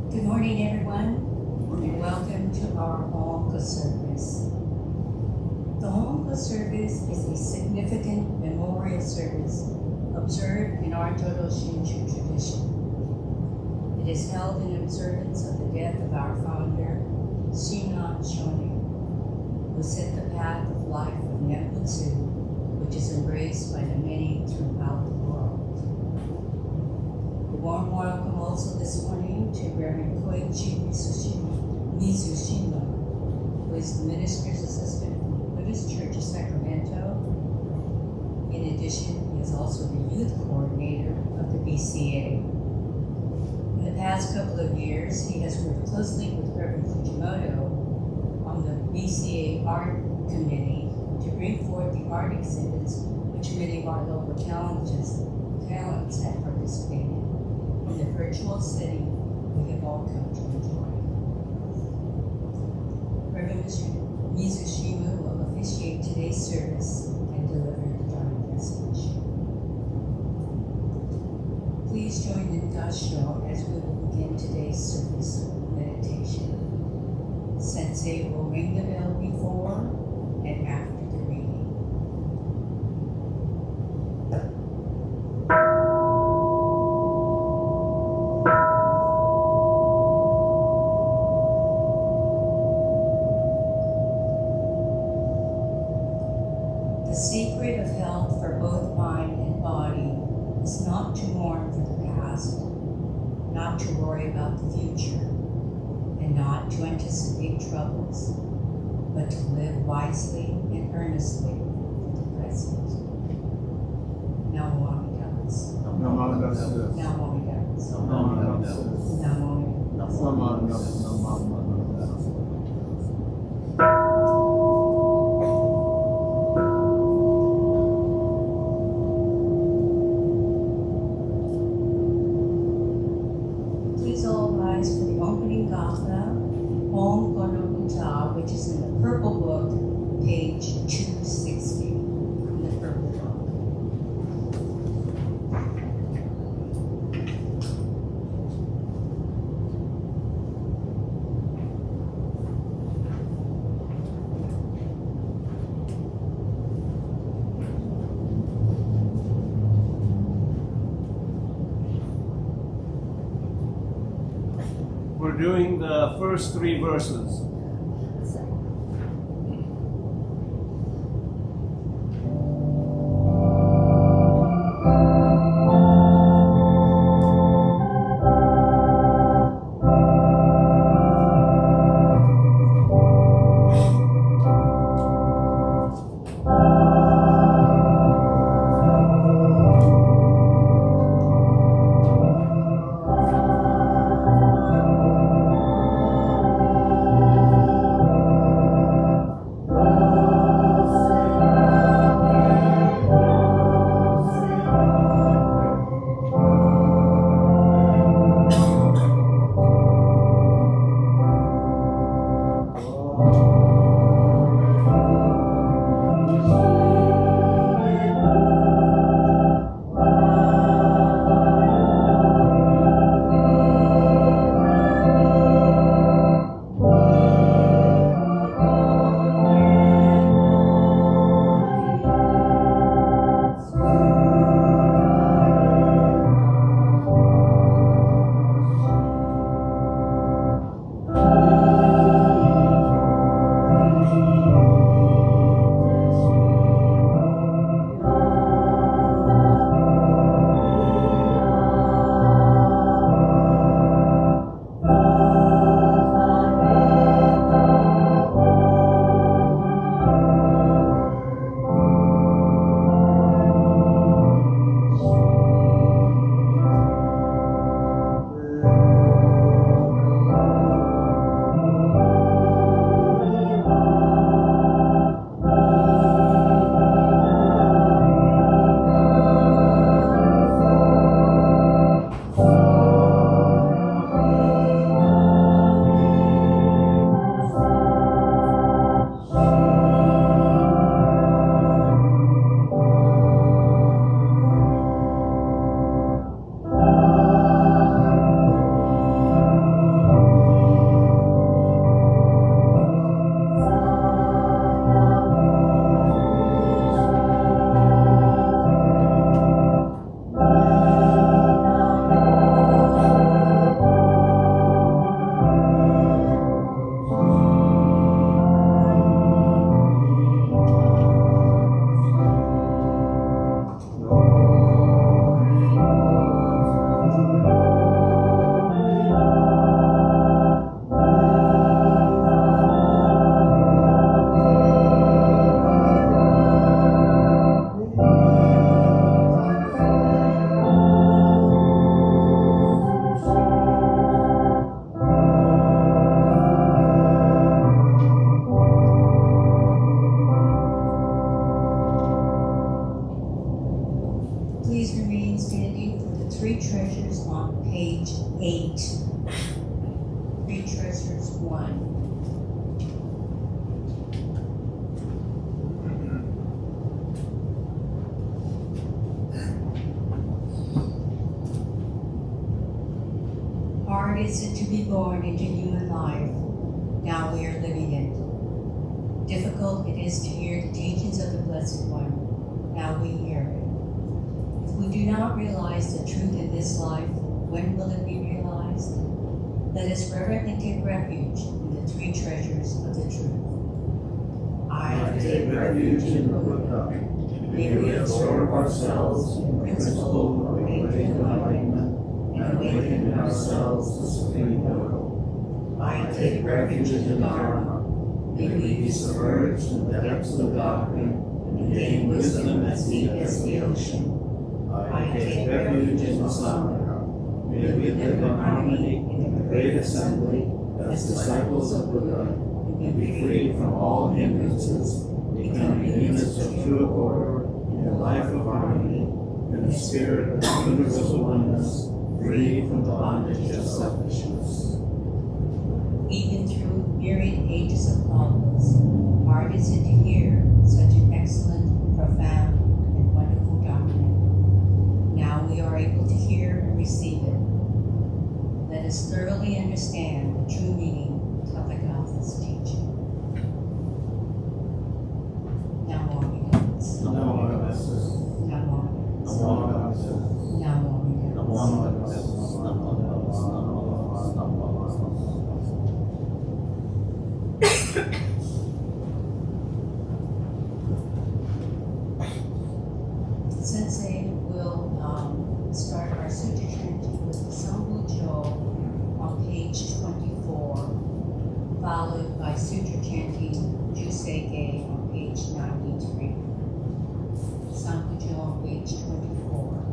Good morning, everyone, and welcome to our Hoonko Service. The Hoonko Service is a significant memorial service observed in our Jodo Shinshu tradition. It is held in observance of the death of our founder, Shinran Shonin, who set the path of life of Nembutsu, which is embraced by the many throughout the world. A warm welcome also this morning to Reverend Koichi Mizushima, who is the minister's assistant from the Buddhist Church of Sacramento. In addition, he is also the youth coordinator of the BCA. In the past couple of years, he has worked closely with Reverend Fujimoto on the BCA Art Committee to bring forth the art exhibits which many of our local talents have participated in the virtual setting we have all come to enjoy. Reverend Mizushima will officiate today's service and deliver the Dharma message. Please join in Dasho as we will begin today's service meditation. Sensei will ring the bell before and after the reading. The secret of health for both mind and body is not to mourn for the past, not to worry about the future, and not to anticipate troubles, but to live wisely and earnestly in the present. Namo Amida. Namo Amida. Namo Amida. Namo Amida. Hong Kono, which is in the Purple Book, page 260 in the Purple Book. We're doing the first 3 verses. Hard is it to be born into human life. Now we are living it. Difficult it is to hear the teachings of the Blessed One. Now we hear it. If we do not realize the truth in this life, when will it be realized? Let us reverently take refuge in the 3 treasures of the truth. I take refuge in the Buddha. May we absorb ourselves in principle of awakened enlightenment and awaken in ourselves the supreme will. I take refuge in Dharma. May we be submerged in the depths of doctrine and gain wisdom as deep as the ocean. I take refuge in Sangha. May we live in harmony in the great assembly as disciples of Buddha and be free from all hindrances, becoming units of true accord in the life of harmony, in the spirit of universal oneness, free from the bondage of selfishness. Even through hard is it to hear such an excellent, profound, and wonderful document? Now we are able to hear and receive it. Let us thoroughly understand the true meaning of the Tathagata's teaching. Namo Amida. Namo Amida. Namo Amida. Namo Amida. Namo Amida. Namo Amida. Sensei will start our sutra chanting with the Sambu Jo on page 24, followed by sutra chanting Jusei on page 93. Sambu Jo on page 24.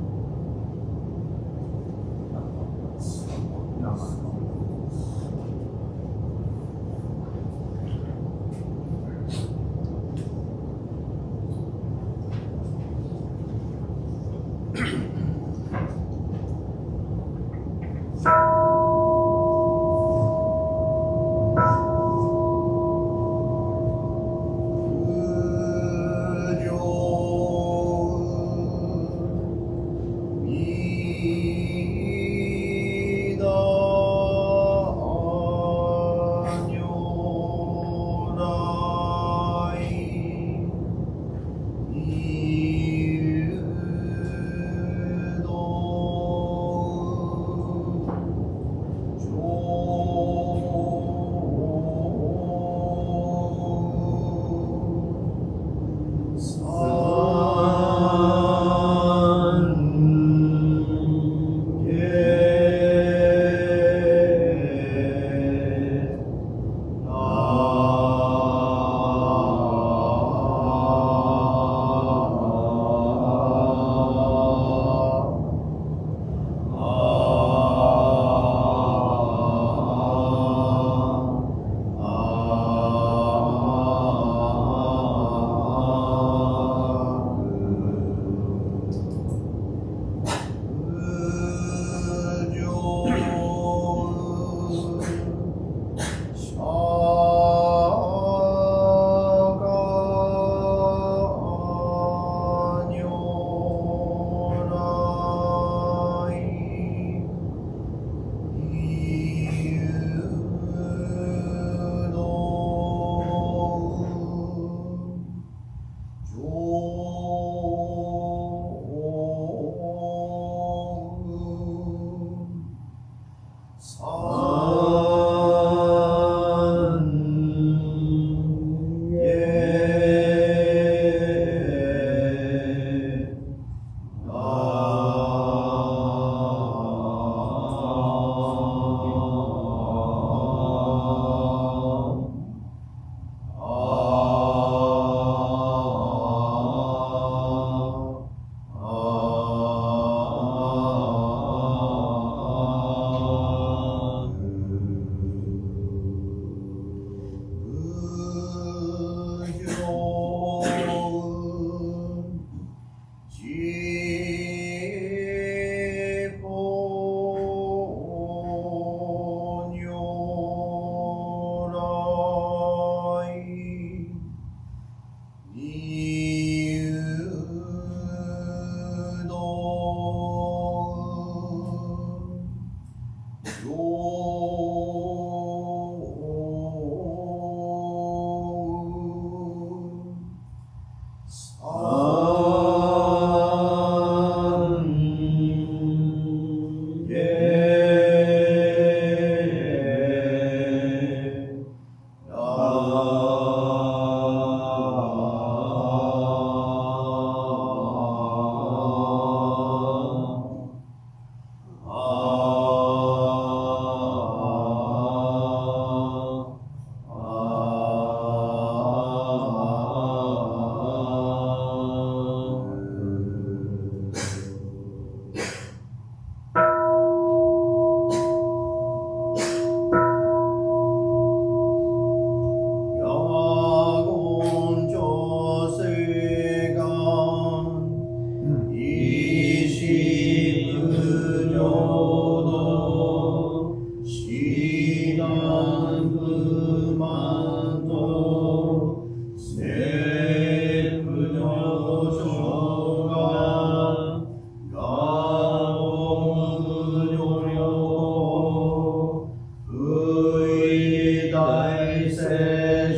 世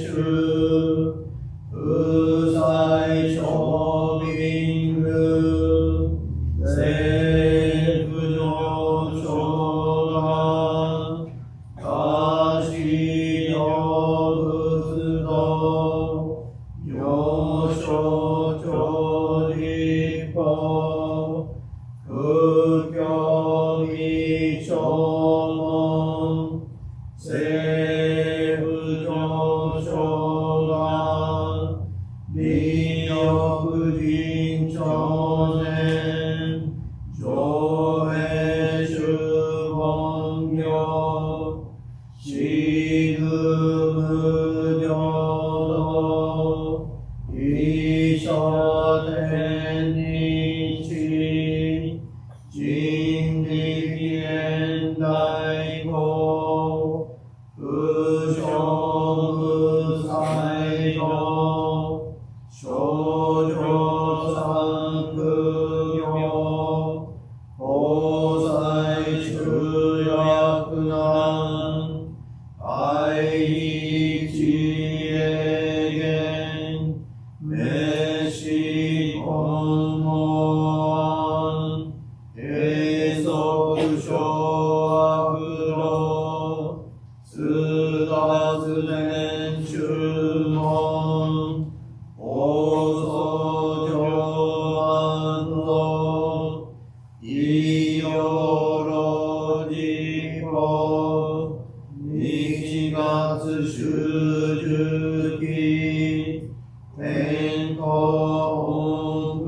主不在小民具政府上昇が可視領仏道上昇長立法空教未承問政府上昇が利欲人少年上平主本業死ぬ無領土一生天日人力現代語不祥無才道少女三苦行法財中薬難愛一永遠滅死本門永続小悪道通達年注文放送上安道医療老実法日月修十期天候本普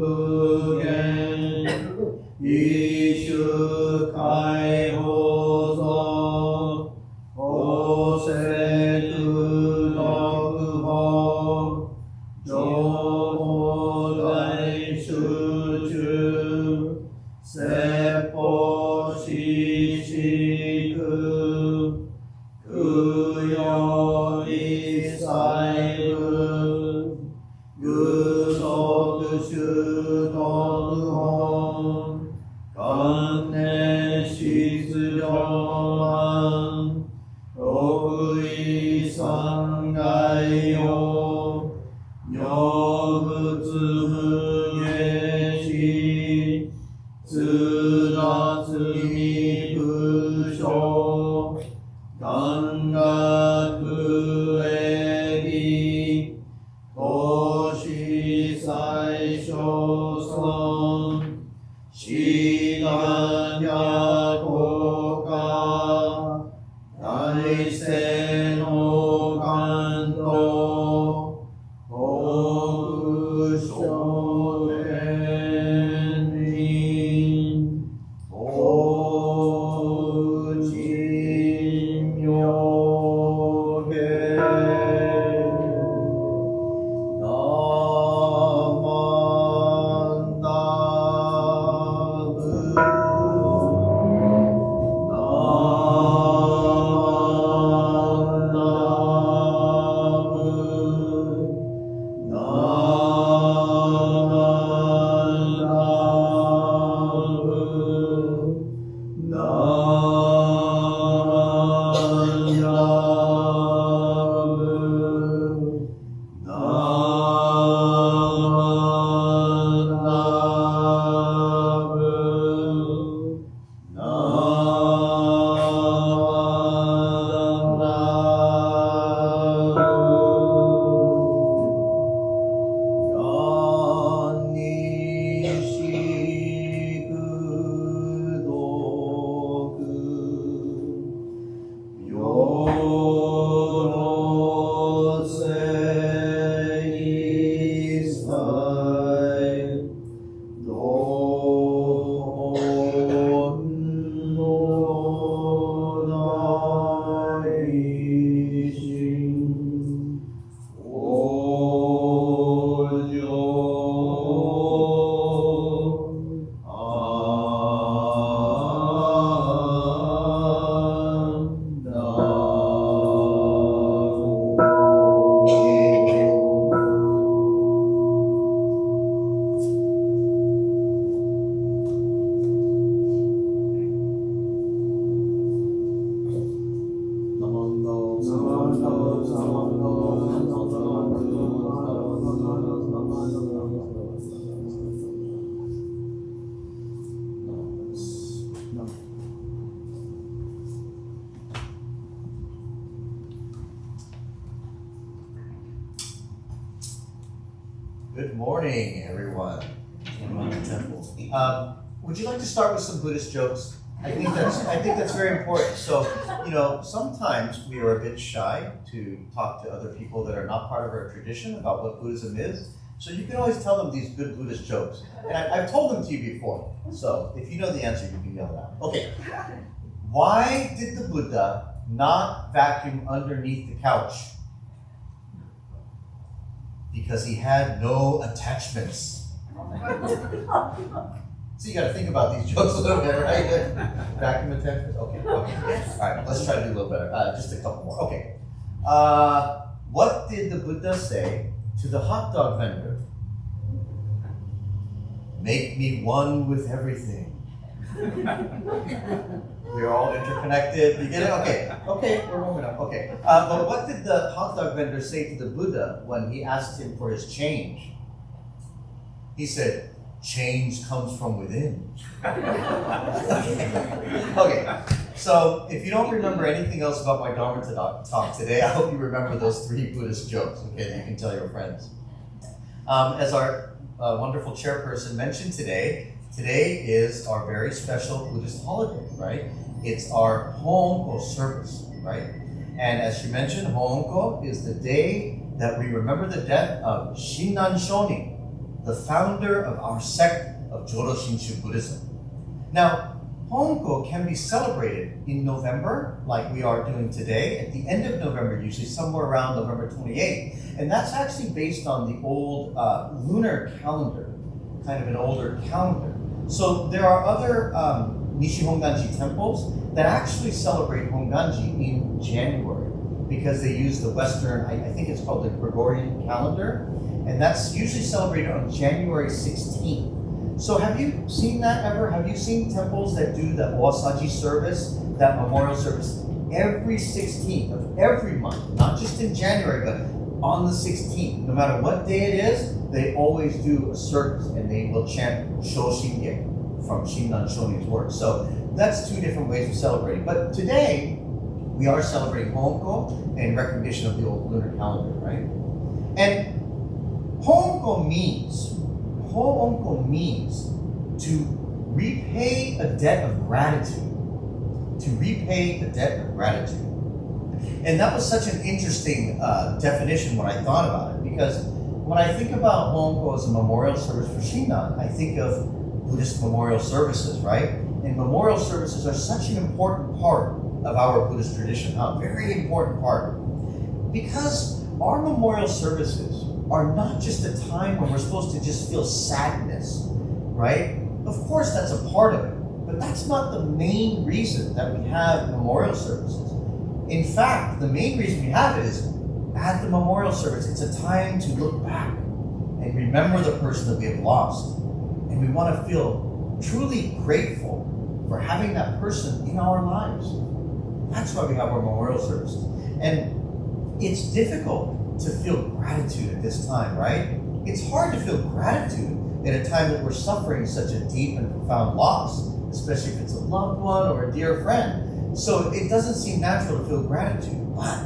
賢一種解放層法制空独法情報大集中説法四畜空用一切分具足修徳本観念質量案六位三概要如仏無下し通達未部署願学営利投資最小損志願や効果大聖の関東法少年人法人名下ナマンダブ Good morning, everyone. Would you like to start with some Buddhist jokes? I think that's very important. So, sometimes we are a bit shy to talk to other people that are not part of our tradition about what Buddhism is. So you can always tell them these good Buddhist jokes. And I've told them to you before. So if you know the answer, you can yell it out. Okay. Why did the Buddha not vacuum underneath the couch? Because he had no attachments. So you got to think about these jokes a little bit, right? Vacuum attachments? Okay. All right, let's try to do a little better. Just a couple more. Okay. What did the Buddha say to the hot dog vendor? Make me one with everything. We're all interconnected. You get it? Okay, we're warming up. Okay. But what did the hot dog vendor say to the Buddha when he asked him for his change? He said, change comes from within. Okay. So if you don't remember anything else about my Dharma talk today, I hope you remember those 3 Buddhist jokes, okay, that you can tell your friends. As our wonderful chairperson mentioned today is our very special Buddhist holiday, right? It's our Hoonko Service, right? And as she mentioned, Hoonko is the day that we remember the death of Shinran Shonin, the founder of our sect of Jodo Shinshu Buddhism. Now, Hoonko can be celebrated in November, like we are doing today, at the end of November, usually somewhere around November 28th. And that's actually based on the old lunar calendar, kind of an older calendar. So there are other Nishi Honganji temples that actually celebrate Honganji in January because they use the Western, I think it's called the Gregorian calendar, and that's usually celebrated on January 16th. So have you seen that ever? Have you seen temples that do the Osaji service, that memorial service, every 16th of every month, not just in January, but on the 16th, no matter what day it is, they always do a service and they will chant Shoshinge from Shinran Shonin's work. So that's 2 different ways of celebrating. But today, we are celebrating Hoonko in recognition of the old lunar calendar, right? And Hoonko means to repay a debt of gratitude. To repay a debt of gratitude. And that was such an interesting definition when I thought about it, because when I think about Hoonko as a memorial service for Shinran, I think of Buddhist memorial services, right? And memorial services are such an important part of our Buddhist tradition, a very important part. Because our memorial services are not just a time when we're supposed to just feel sadness, right? Of course, that's a part of it, but that's not the main reason that we have memorial services. In fact, the main reason we have it is at the memorial service, it's a time to look back and remember the person that we have lost. And we want to feel truly grateful for having that person in our lives. That's why we have our memorial services. And it's difficult to feel gratitude at this time, right? It's hard to feel gratitude at a time that we're suffering such a deep and profound loss, especially if it's a loved one or a dear friend. So it doesn't seem natural to feel gratitude. But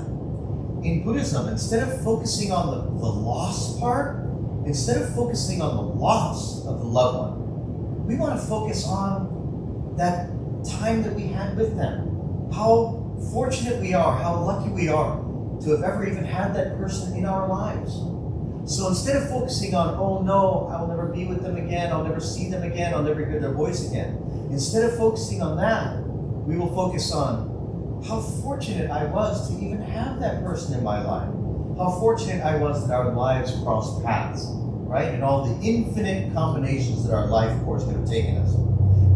in Buddhism, instead of focusing on the loss part, instead of focusing on the loss of the loved one, we want to focus on that time that we had with them. How fortunate we are, how lucky we are to have ever even had that person in our lives. So instead of focusing on, oh no, I'll never be with them again, I'll never see them again, I'll never hear their voice again. Instead of focusing on that, we will focus on how fortunate I was to even have that person in my life. How fortunate I was that our lives crossed paths, right? And all the infinite combinations that our life course could have taken us.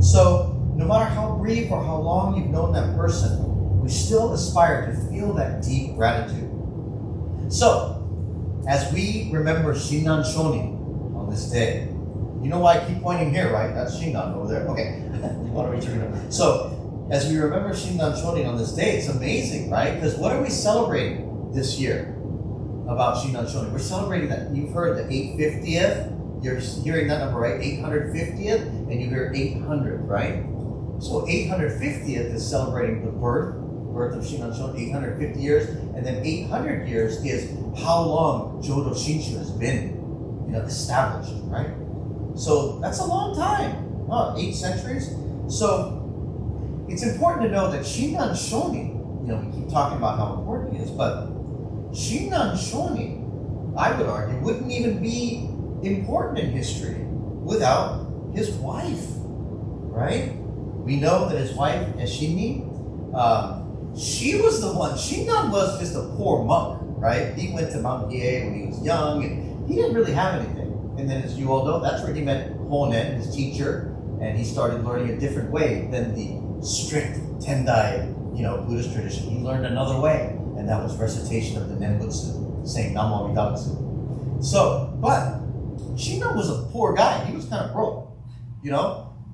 So no matter how brief or how long you've known that person, we still aspire to feel that deep gratitude. So, as we remember Shinran Shonin on this day, you know why I keep pointing here, right? That's Shinran over there. Okay. So, as we remember Shinran Shonin on this day, it's amazing, right? Because what are we celebrating this year about Shinran Shonin? We're celebrating that. You've heard the 850th. You're hearing that number, right? 850th, and you hear 800, right? So 850th is celebrating the birth of Shinran Shonin, 850 years, and then 800 years is how long Jodo Shinshu has been established, right? So that's a long time, 8 centuries. So it's important to know that Shinran Shonin, we keep talking about how important he is, but Shinran Shonin, I would argue, wouldn't even be important in history without his wife, right? We know that his wife, Eshini, she was the one. Shinran was just a poor monk, right? He went to Mount Hiei when he was young, and he didn't really have anything. And then, as you all know, that's where he met Honen, his teacher, and he started learning a different way than the strict Tendai, Buddhist tradition. He learned another way, and that was recitation of the Nembutsu, saying Namo, Amida, Butsu. So, but Shinran was a poor guy. He was kind of broke,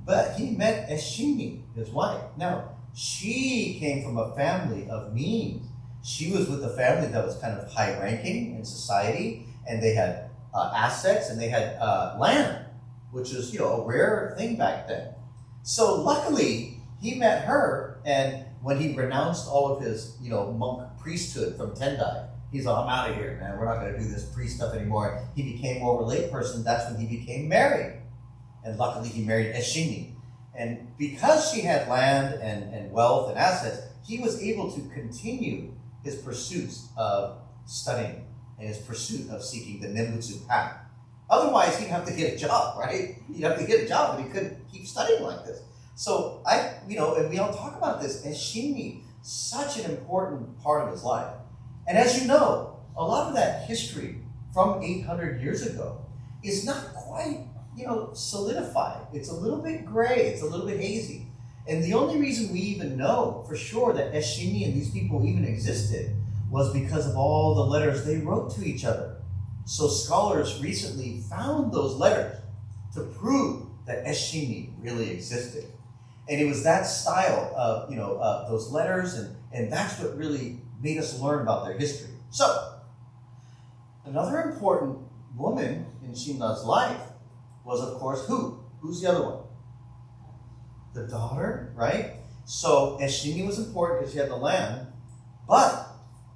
but he met Eshini, his wife. Now, she came from a family of means. She was with a family that was kind of high-ranking in society, and they had assets, and they had land, which was, a rare thing back then. So luckily, he met her, and when he renounced all of his, monk priesthood from Tendai, he's like, I'm out of here, man. We're not going to do this priest stuff anymore. He became more of a lay person. That's when he became married. And luckily, he married Eshini. And because she had land and wealth and assets, he was able to continue his pursuits of studying and his pursuit of seeking the Nembutsu path. Otherwise, he'd have to get a job, right? He'd have to get a job, and he couldn't keep studying like this. So and we don't talk about this, Eshini, such an important part of his life. And as you know, a lot of that history from 800 years ago is not quite, solidified. It's a little bit gray, it's a little bit hazy. And the only reason we even know for sure that Eshini and these people even existed was because of all the letters they wrote to each other. So scholars recently found those letters to prove that Eshini really existed. And it was that style of, those letters, and that's what really made us learn about their history. So, another important woman in Shinran's life was, of course, who? Who's the other one? The daughter, right? So Eshini was important because she had the land, but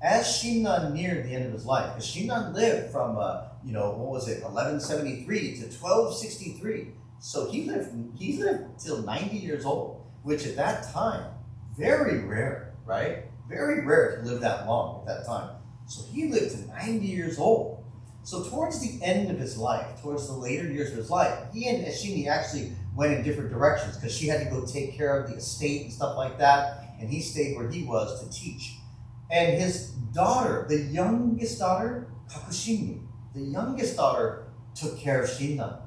as Shinran neared the end of his life, because Shinran lived from, 1173 to 1263. So he lived till 90 years old, which at that time, very rare, right? Very rare to live that long at that time. So he lived to 90 years old. So towards the end of his life, towards the later years of his life, he and Eshini actually went in different directions because she had to go take care of the estate and stuff like that, and he stayed where he was to teach. And his daughter, the youngest daughter, Kakushimi, the youngest daughter took care of Shinran,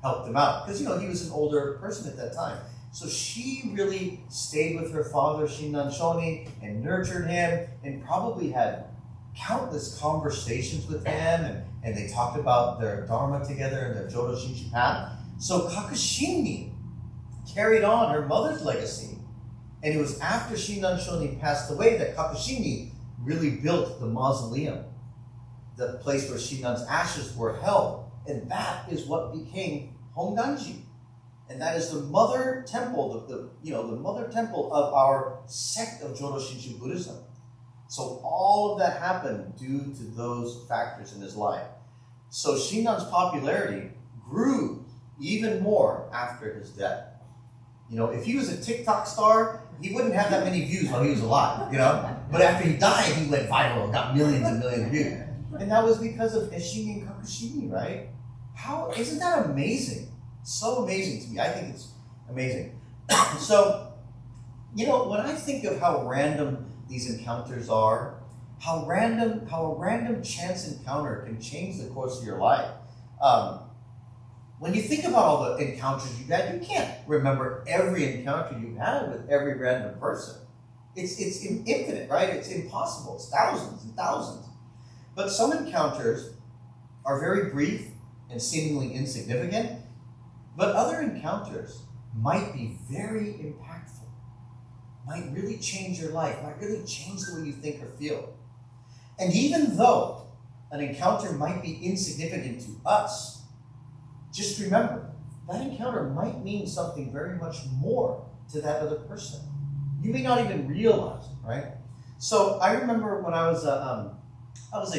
helped him out, because, he was an older person at that time. So she really stayed with her father, Shinran Shonin, and nurtured him, and probably had countless conversations with him, and they talked about their Dharma together and their Jodo Shinshu path. So Kakushimi carried on her mother's legacy. And it was after Shinran Shonin passed away that Kakushimi really built the mausoleum, the place where Shinran's ashes were held. And that is what became Honganji. And that is the mother temple, the mother temple of our sect of Jodo Shinshu Buddhism. So all of that happened due to those factors in his life. So Shinran's popularity grew even more after his death. If he was a TikTok star, he wouldn't have that many views while he was alive, But after he died, he went viral and got millions and millions of views. And that was because of Eshini and Kakushimi, right? Isn't that amazing? So amazing to me. I think it's amazing. So, when I think of how random these encounters are, how a random chance encounter can change the course of your life. When you think about all the encounters you've had, you can't remember every encounter you've had with every random person. It's infinite, right? It's impossible. It's thousands and thousands. But some encounters are very brief and seemingly insignificant, but other encounters might be very impactful, might really change your life, might really change the way you think or feel. And even though an encounter might be insignificant to us, just remember, that encounter might mean something very much more to that other person. You may not even realize, right? So I remember when I was a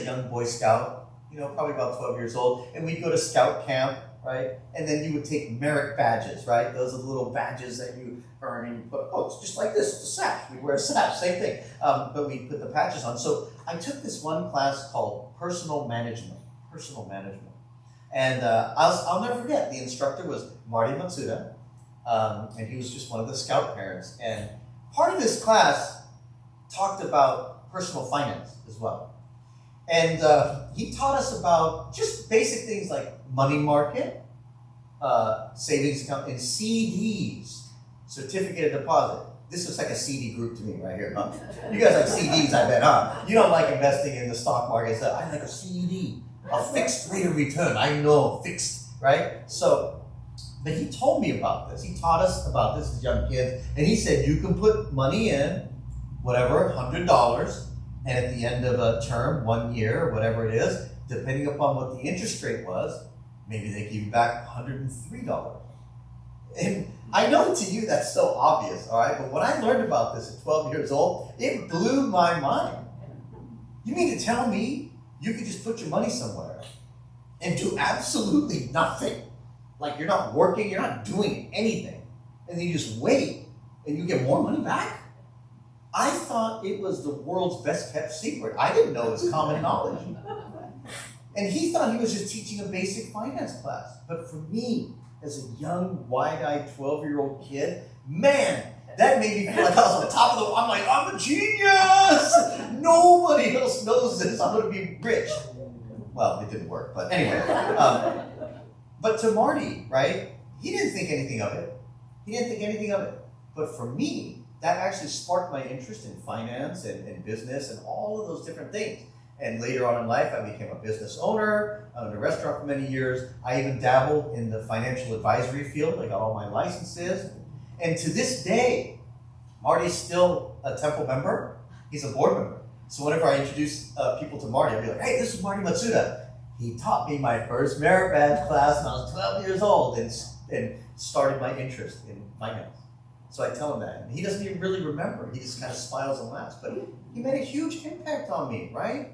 young Boy Scout, probably about 12 years old, and we'd go to scout camp, right? And then you would take merit badges, right? Those are the little badges that you earn, and you put, it's just like this, it's a sash. We wear a sash, same thing. But we put the patches on. So I took this one class called Personal Management. And I'll never forget, the instructor was Marty Matsuda, and he was just one of the scout parents. And part of this class talked about personal finance as well. And he taught us about just basic things like money market, savings account, and CDs, certificate of deposit. This looks like a CD group to me right here, huh? You guys like CDs, I bet, huh? You don't like investing in the stock market. So I like a CD, a fixed rate of return. I know, fixed, right? So, but he told me about this. He taught us about this as young kids. And he said, you can put money in, whatever, $100, and at the end of a term, 1 year, or whatever it is, depending upon what the interest rate was, maybe they give you back $103. And I know to you that's so obvious, all right? But when I learned about this at 12 years old, it blew my mind. You mean to tell me you could just put your money somewhere and do absolutely nothing? Like you're not working, you're not doing anything, and then you just wait and you get more money back? I thought it was the world's best kept secret. I didn't know it was common knowledge. And he thought he was just teaching a basic finance class. But for me, as a young, wide-eyed 12-year-old kid, man, that made me feel like I was on the top of the... I'm like, I'm a genius! Nobody else knows this. I'm going to be rich. Well, it didn't work, but anyway. But to Marty, right, he didn't think anything of it. But for me, that actually sparked my interest in finance and business and all of those different things. And later on in life, I became a business owner. I owned a restaurant for many years. I even dabbled in the financial advisory field. I got all my licenses. And to this day, Marty's still a temple member. He's a board member. So whenever I introduce people to Marty, I'll be like, hey, this is Marty Matsuda. He taught me my first merit badge class when I was 12 years old and started my interest in finance. So I tell him that. And he doesn't even really remember. He just kind of smiles and laughs. But he made a huge impact on me, right?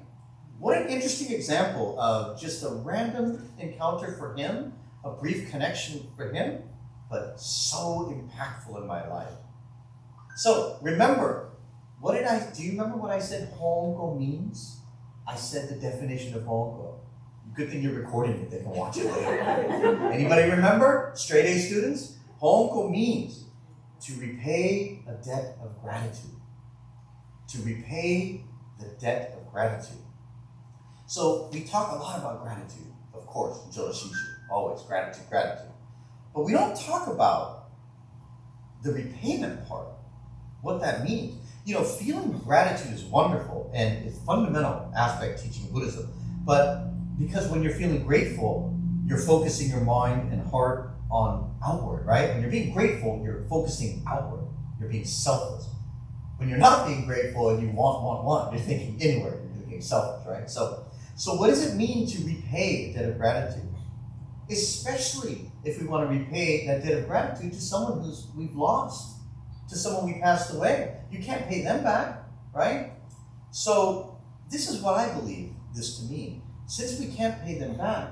What an interesting example of just a random encounter for him, a brief connection for him, but so impactful in my life. So remember, do you remember what I said Hoonko means? I said the definition of Hoonko. Good thing you're recording it, they can watch it later. Anybody remember? Straight A students? Hoonko means to repay a debt of gratitude. To repay the debt of gratitude. So we talk a lot about gratitude, of course, in Jodo Shinshu, always gratitude. But we don't talk about the repayment part, what that means. Feeling gratitude is wonderful and it's a fundamental aspect teaching Buddhism. But because when you're feeling grateful, you're focusing your mind and heart on outward, right? When you're being grateful, you're focusing outward. You're being selfless. When you're not being grateful and you want, you're thinking inward. You're being selfish, right? So what does it mean to repay a debt of gratitude? Especially if we want to repay that debt of gratitude to someone we've lost, to someone we passed away. You can't pay them back, right? So this is what I believe this to mean. Since we can't pay them back,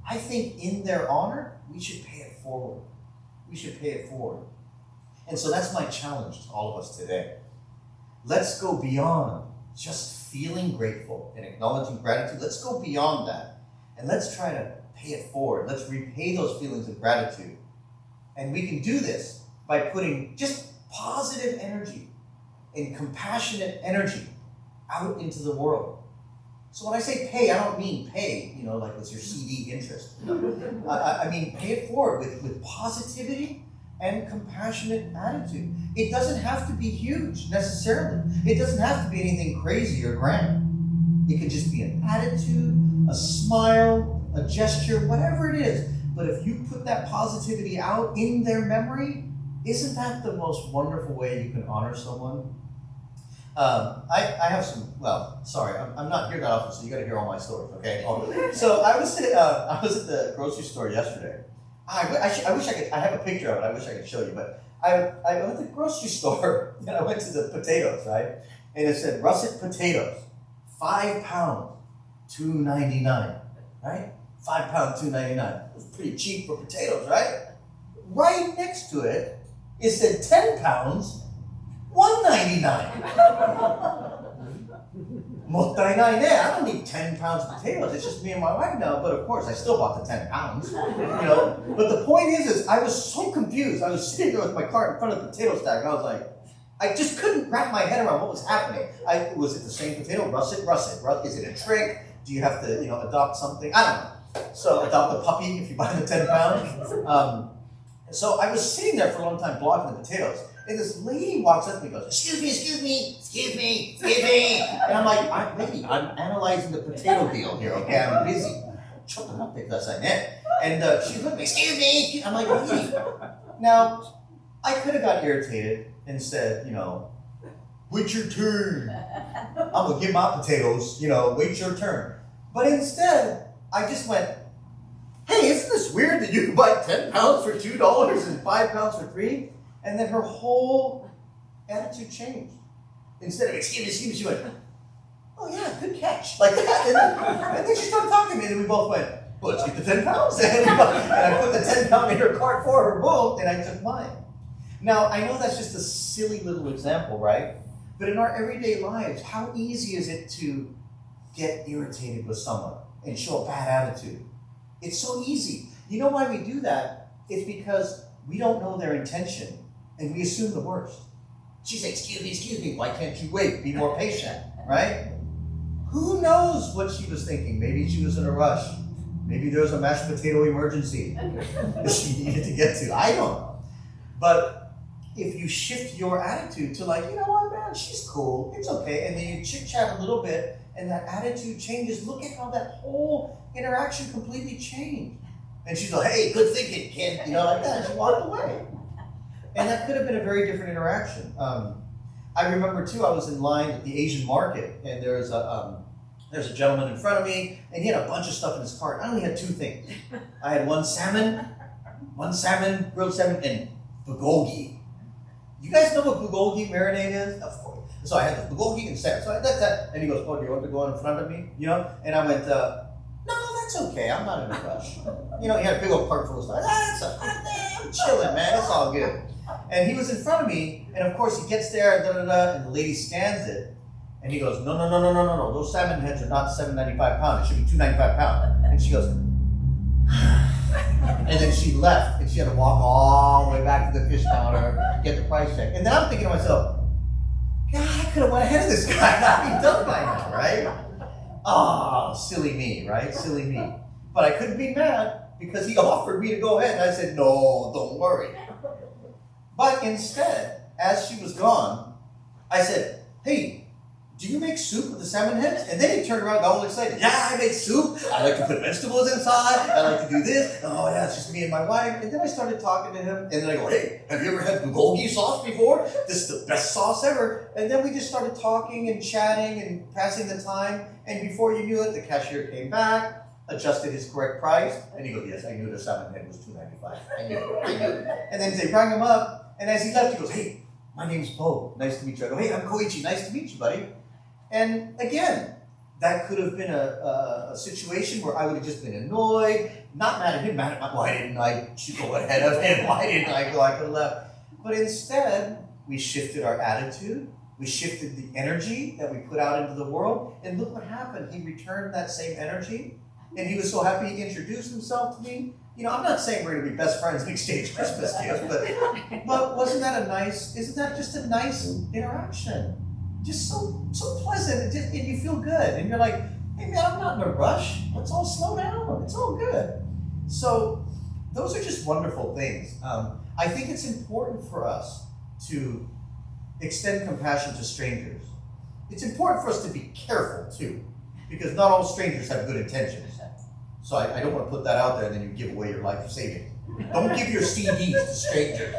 I think in their honor, we should pay it forward. And so that's my challenge to all of us today. Let's go beyond just feeling grateful and acknowledging gratitude. Let's go beyond that. And let's try to pay it forward. Let's repay those feelings of gratitude. And we can do this by putting just positive energy and compassionate energy out into the world. So when I say pay, I don't mean pay, like it's your CD interest. I mean pay it forward with positivity and compassionate attitude. It doesn't have to be huge necessarily. It doesn't have to be anything crazy or grand. It could just be an attitude, a smile, a gesture, whatever it is. But if you put that positivity out in their memory, isn't that the most wonderful way you can honor someone? I have some, I'm not here that often, so you got to hear all my stories, okay? So I was at the grocery store yesterday. I wish I could, I have a picture of it, I wish I could show you, but I went to the grocery store, and I went to the potatoes, right? And it said russet potatoes, 5 pounds, $2.99, right? 5 pound, $2.99. It was pretty cheap for potatoes, right? Right next to it, it said 10 pounds, $1.99. Mottainai ne. I don't need 10 pounds of potatoes. It's just me and my wife now. But of course, I still bought the 10 pounds. But the point is I was so confused. I was sitting there with my cart in front of the potato stack, and I was like, I just couldn't wrap my head around what was happening. Was it the same potato? Russet. Is it a trick? Do you have to, adopt something? I don't know. So adopt a puppy if you buy the 10 pounds. So I was sitting there for a long time blocking the potatoes. And this lady walks up to me and goes, excuse me. And I'm like, lady, I'm analyzing the potato deal here, okay? I'm busy. And she's looking at me, excuse me. I'm like, lady. Now, I could have got irritated and said, wait your turn. I'm going to get my potatoes, wait your turn. But instead, I just went, hey, isn't this weird that you can buy 10 pounds for $2 and 5 pounds for $3? And then her whole attitude changed. Instead of, excuse me, she went, oh yeah, good catch. Like that. And then she started talking to me, and we both went, well, let's get the 10 pounds. And I put the 10 pound in her cart for her, boom, and I took mine. Now, I know that's just a silly little example, right? But in our everyday lives, how easy is it to get irritated with someone and show a bad attitude? It's so easy. You know why we do that? It's because we don't know their intention, and we assume the worst. She said, excuse me, why can't you wait? Be more patient, right? Who knows what she was thinking? Maybe she was in a rush. Maybe there was a mashed potato emergency that she needed to get to. I don't know. But if you shift your attitude to like, you know what, man, she's cool, it's okay, and then you chit-chat a little bit, and that attitude changes, look at how that whole interaction completely changed. And she's like, hey, good thinking, kid, like that. And she walked away. And that could have been a very different interaction. I remember too, I was in line at the Asian market, and there's a gentleman in front of me, and he had a bunch of stuff in his cart. I only had 2 things. I had one salmon, grilled salmon, and bulgogi. You guys know what bulgogi marinade is? Of course. So I had the bulgogi and salmon. So I did that. And he goes, oh, do you want to go in front of me? And I went, no, that's okay. I'm not in a rush. He had a big old cart full of stuff. I'm chilling, man. It's all good. And he was in front of me, and of course he gets there, and the lady scans it, and he goes, no. Those salmon heads are not $7.95 pound. It should be $2.95 pound. And she goes, and then she left, and she had to walk all the way back to the fish counter, get the price check. And then I'm thinking to myself, God, I could have went ahead of this guy. I'd be done by now, right? Oh, silly me, right? Silly me. But I couldn't be mad because he offered me to go ahead, and I said, no, don't worry. But instead, as she was gone, I said, hey, do you make soup with the salmon heads? And then he turned around, got all excited. Yeah, I make soup. I like to put vegetables inside. I like to do this. Oh, yeah, it's just me and my wife. And then I started talking to him. And then I go, hey, have you ever had bulgogi sauce before? This is the best sauce ever. And then we just started talking and chatting and passing the time. And before you knew it, the cashier came back, adjusted his correct price. And he goes, yes, I knew the salmon head was $2.95. I knew it. And then they rang him up. And as he left, he goes, hey, my name's Bo. Nice to meet you. I go, hey, I'm Koichi. Nice to meet you, buddy. And again, that could have been a situation where I would have just been annoyed, not mad at him, mad at why didn't I go ahead of him? Why didn't I go? I could have left. But instead, we shifted our attitude. We shifted the energy that we put out into the world. And look what happened. He returned that same energy. And he was so happy he introduced himself to me. I'm not saying we're going to be best friends and exchange Christmas gifts, but isn't that just a nice interaction? Just so pleasant, and you feel good. And you're like, hey man, I'm not in a rush. Let's all slow down. It's all good. So those are just wonderful things. I think it's important for us to extend compassion to strangers. It's important for us to be careful too, because not all strangers have good intentions. So I don't want to put that out there and then you give away your life savings. Don't give your CDs to strangers.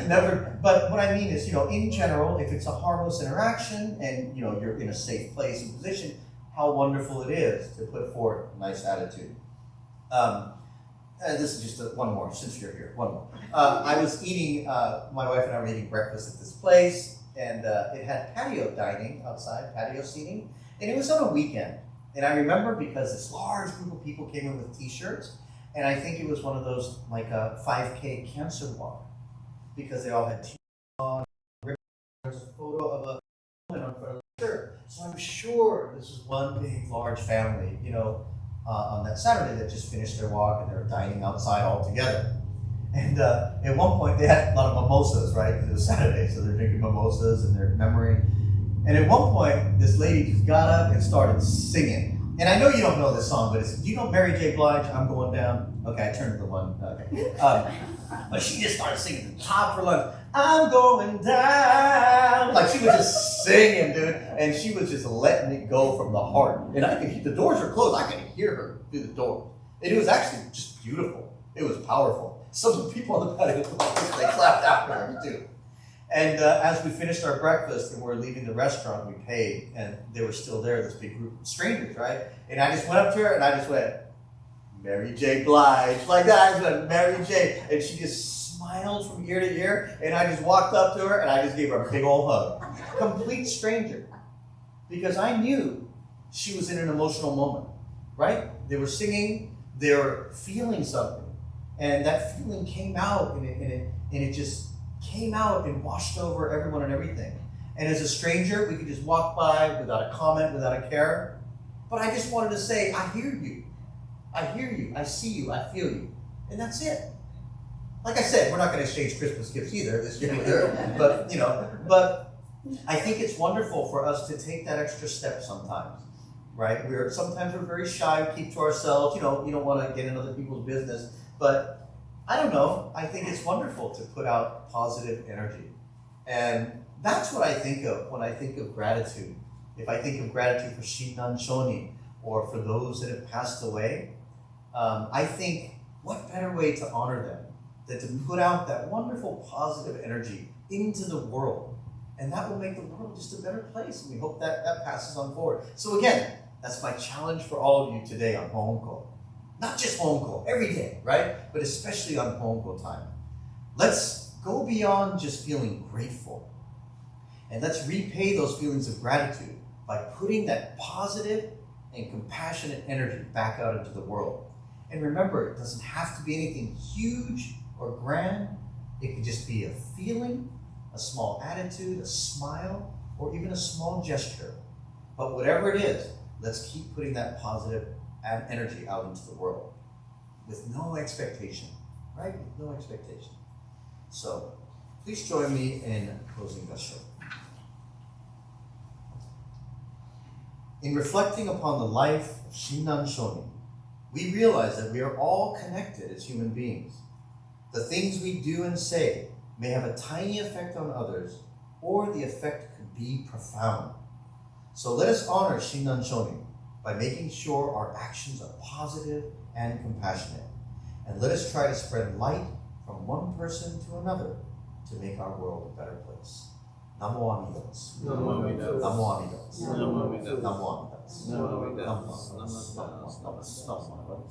Never. But what I mean is, in general, if it's a harmless interaction and you're in a safe place and position, how wonderful it is to put forth a nice attitude. This is just one more, since you're here. One more. I was eating. My wife and I were eating breakfast at this place, and it had patio dining outside, patio seating, and it was on a weekend. And I remember because this large group of people came in with t-shirts, and I think it was one of those, like a 5K cancer walk, because they all had t-shirts on. There's a photo of a woman on front of the shirt. So I'm sure this is one big, large family, you know, on that Saturday that just finished their walk and they were dining outside all together. And at one point they had a lot of mimosas, right? Because it was Saturday, so they're drinking mimosas in their memory. And at one point, this lady just got up and started singing. And I know you don't know this song, but it's, do you know Mary J. Blige, I'm Going Down? Okay, I turned to the one. Okay. But she just started singing at the top of her lungs, I'm going down. Like she was just singing, dude. And she was just letting it go from the heart. And I could, the doors were closed. I could hear her through the door. And it was actually just beautiful. It was powerful. Some of the people on the patio, they clapped after her too. And as we finished our breakfast and we were leaving the restaurant, we paid, and they were still there, this big group of strangers, right? And I just went up to her and I just went, Mary J. Blige, like that. I just went, Mary J. And she just smiled from ear to ear, and I just walked up to her and I just gave her a big old hug. Complete stranger. Because I knew she was in an emotional moment, right? They were singing, they were feeling something. And that feeling came out, and it just came out and washed over everyone and everything. And as a stranger, we could just walk by without a comment, without a care. But I just wanted to say, I hear you. I hear you. I see you. I feel you. And that's it. Like I said, we're not going to exchange Christmas gifts either this year either. But, you know, but I think it's wonderful for us to take that extra step sometimes, right? Sometimes we're very shy, keep to ourselves. You know, you don't want to get in other people's business. But I don't know, I think it's wonderful to put out positive energy. And that's what I think of when I think of gratitude. If I think of gratitude for Shinran Shonin or for those that have passed away, I think what better way to honor them than to put out that wonderful positive energy into the world. And that will make the world just a better place. And we hope that that passes on forward. So again, that's my challenge for all of you today on Hoonko. Not just Hoonko, every day, right? But especially on Hoonko time. Let's go beyond just feeling grateful. And let's repay those feelings of gratitude by putting that positive and compassionate energy back out into the world. And remember, it doesn't have to be anything huge or grand. It could just be a feeling, a small attitude, a smile, or even a small gesture. But whatever it is, let's keep putting that positive energy out into the world with no expectation, right? With no expectation. So please join me in closing Gasho. In reflecting upon the life of Shinran Shonin, we realize that we are all connected as human beings. The things we do and say may have a tiny effect on others, or the effect could be profound. So let us honor Shinran Shonin by making sure our actions are positive and compassionate. And let us try to spread light from one person to another to make our world a better place. Namo Amida. Namo Amida. Namo Amida. Namo Amida. Namo Amida. Namo Amida. Namo Amida.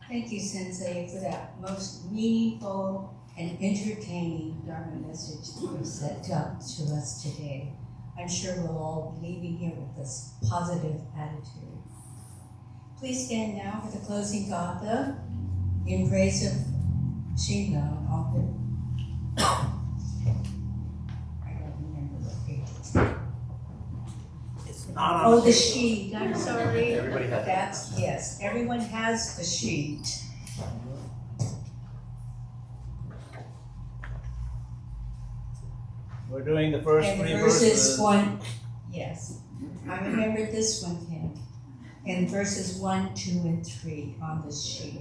Thank you, Sensei, for that most meaningful and entertaining Dharma message that you set up to us today. I'm sure we'll all be leaving here with this positive attitude. Please stand now for the closing gatha in praise of Shinran. I don't remember what page it's on. Oh, the sheet. I'm sorry. Everybody has That's, yes, everyone has the sheet. We're doing the first And three verses verses. 1, yes, I remember this one, Ken. And verses 1, 2, and 3 on the sheet.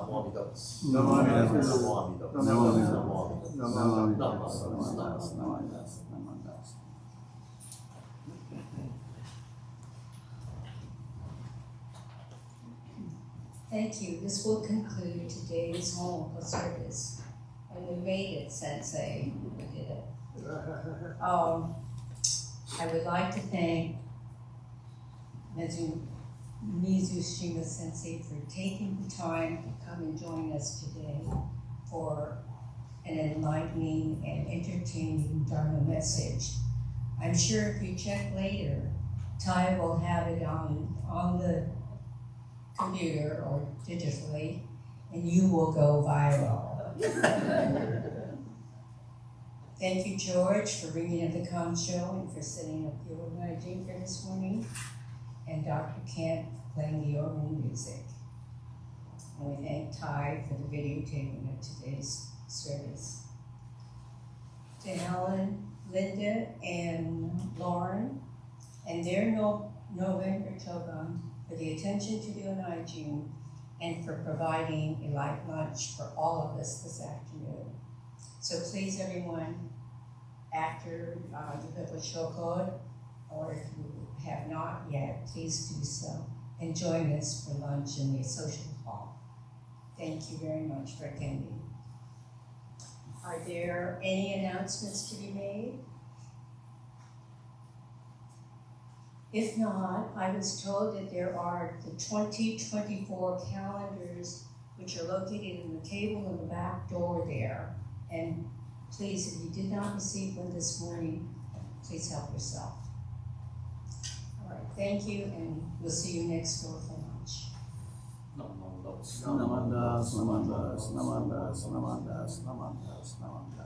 Namo Amida Butsu. Namo Amida Butsu. Namo Amida Butsu. Namo Amida Namo Butsu. Amida Butsu. Namo Amida Namo Butsu. Amida Butsu. Namo Amida Butsu. Thank you. This will conclude today's Hoonko service. And we made it, Sensei. We did it. I would like to thank Mizushima Sensei for taking the time to come and join us today for an enlightening and entertaining Dharma message. I'm sure if you check later, Ty will have it on the computer or digitally, and you will go viral. Thank you, George, for bringing up the Concho and for setting up the organizing for this morning, and Dr. Kent for playing the organ music. And we thank Ty for the videotaping of today's service. To Helen, Linda, and Lauren, and their November Chogan for the attention to the Enmanji and for providing a light lunch for all of us this afternoon. So please, everyone, after you have a shokod, or if you have not yet, please do so, and join us for lunch in the social hall. Thank you very much for attending. Are there any announcements to be made? If not, I was told that there are the 2024 calendars which are located in the table in the back door there. And please, if you did not receive one this morning, please help yourself. All right, thank you, and we'll see you next door for lunch. Namandas, namandas, namandas, namandas, namandas, namandas, namandas.